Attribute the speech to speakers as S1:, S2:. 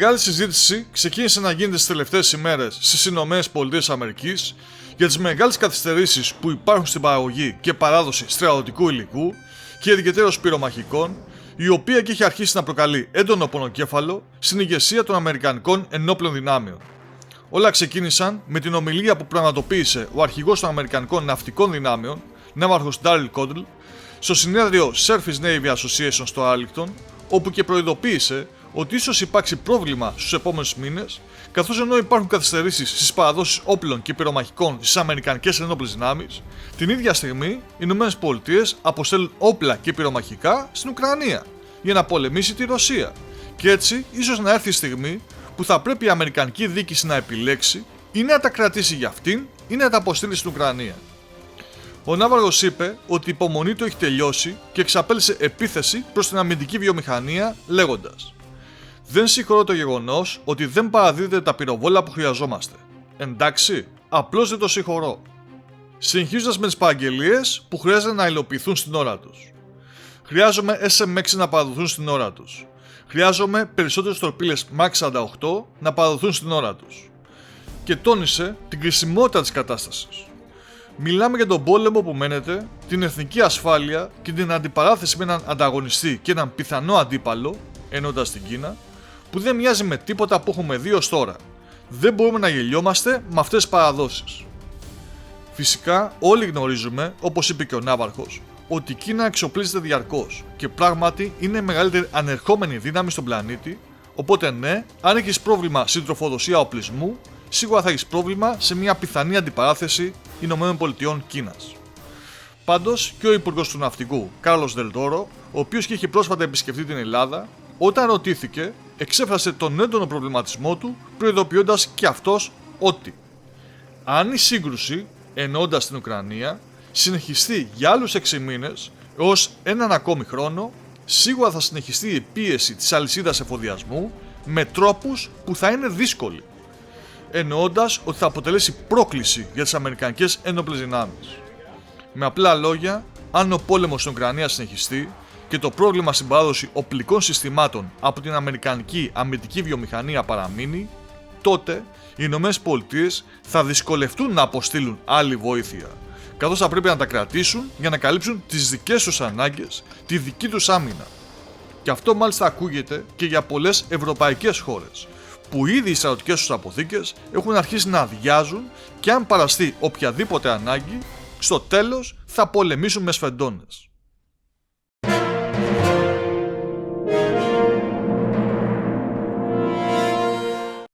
S1: μεγάλη συζήτηση ξεκίνησε να γίνεται στις τελευταίες ημέρες στις ΗΠΑ για τις μεγάλες καθυστερήσεις που υπάρχουν στην παραγωγή και παράδοση στρατιωτικού υλικού και ιδιαιτέρως πυρομαχικών, η οποία και έχει αρχίσει να προκαλεί έντονο πονοκέφαλο στην ηγεσία των Αμερικανικών ενόπλων δυνάμεων. Όλα ξεκίνησαν με την ομιλία που πραγματοποίησε ο αρχηγός των Αμερικανικών ναυτικών δυνάμεων, ναύαρχος Daryl Codle, στο συνέδριο Surface Navy Association στο Arlington, όπου και προειδοποίησε ότι ίσως υπάρξει πρόβλημα στους επόμενους μήνες, καθώς ενώ υπάρχουν καθυστερήσεις στις παραδόσεις όπλων και πυρομαχικών στις Αμερικανικές ενόπλες δυνάμεις, την ίδια στιγμή οι ΗΠΑ αποστέλνουν όπλα και πυρομαχικά στην Ουκρανία για να πολεμήσει τη Ρωσία, και έτσι ίσως να έρθει η στιγμή που θα πρέπει η Αμερικανική διοίκηση να επιλέξει ή να τα κρατήσει για αυτήν ή να τα αποστείλει στην Ουκρανία. Ο ναύαρχος είπε ότι η υπομονή του έχει τελειώσει και εξαπέλυσε επίθεση προς την αμυντική βιομηχανία, λέγοντας: «Δεν συγχωρώ το γεγονός ότι δεν παραδίδετε τα πυροβόλα που χρειαζόμαστε. Εντάξει, απλώς δεν το συγχωρώ». Συνεχίζοντας με τις παραγγελίες που χρειάζεται να υλοποιηθούν στην ώρα τους. Χρειάζομαι SM6 να παραδοθούν στην ώρα τους. Χρειάζομαι περισσότερες τορπίλες Max 48 να παραδοθούν στην ώρα τους. Και τόνισε την κρισιμότητα της κατάστασης. Μιλάμε για τον πόλεμο που μένεται, την εθνική ασφάλεια και την αντιπαράθεση με έναν ανταγωνιστή και έναν πιθανό αντίπαλο, εννοώντας την Κίνα, που δεν μοιάζει με τίποτα που έχουμε δει ως τώρα. Δεν μπορούμε να γελιόμαστε με αυτές τις παραδόσεις. Φυσικά, όλοι γνωρίζουμε, όπως είπε και ο ναύαρχος, ότι η Κίνα εξοπλίζεται διαρκώς και πράγματι είναι η μεγαλύτερη ανερχόμενη δύναμη στον πλανήτη, οπότε ναι, αν έχεις πρόβλημα στην τροφοδοσία οπλισμού, σίγουρα θα έχεις πρόβλημα σε μια πιθανή αντιπαράθεση ΗΠΑ-Κίνας. Πάντως και ο Υπουργός του Ναυτικού, Κάρλος Δελτόρο, ο οποίος και είχε πρόσφατα επισκεφτεί την Ελλάδα, όταν ρωτήθηκε, εξέφρασε τον έντονο προβληματισμό του, προειδοποιώντας και αυτός ότι αν η σύγκρουση, εννοώντας την Ουκρανία, συνεχιστεί για άλλους 6 μήνες έως έναν ακόμη χρόνο, σίγουρα θα συνεχιστεί η πίεση της αλυσίδας εφοδιασμού με τρόπους που θα είναι δύσκολοι, εννοώντας ότι θα αποτελέσει πρόκληση για τις Αμερικανικές ένοπλες δυνάμεις. Με απλά λόγια, αν ο πόλεμος στην Ουκρανία συνεχιστεί και το πρόβλημα στην παράδοση οπλικών συστημάτων από την Αμερικανική αμυντική βιομηχανία παραμείνει, τότε οι ΗΠΑ θα δυσκολευτούν να αποστείλουν άλλη βοήθεια, καθώς θα πρέπει να τα κρατήσουν για να καλύψουν τις δικές τους ανάγκες, τη δική τους άμυνα. Και αυτό μάλιστα ακούγεται και για πολλές ευρωπαϊκές χώρες, που ήδη οι στρατιωτικές τους αποθήκες έχουν αρχίσει να αδειάζουν και αν παραστεί οποιαδήποτε ανάγκη, στο τέλος θα πολεμήσουν με σφεντώνες.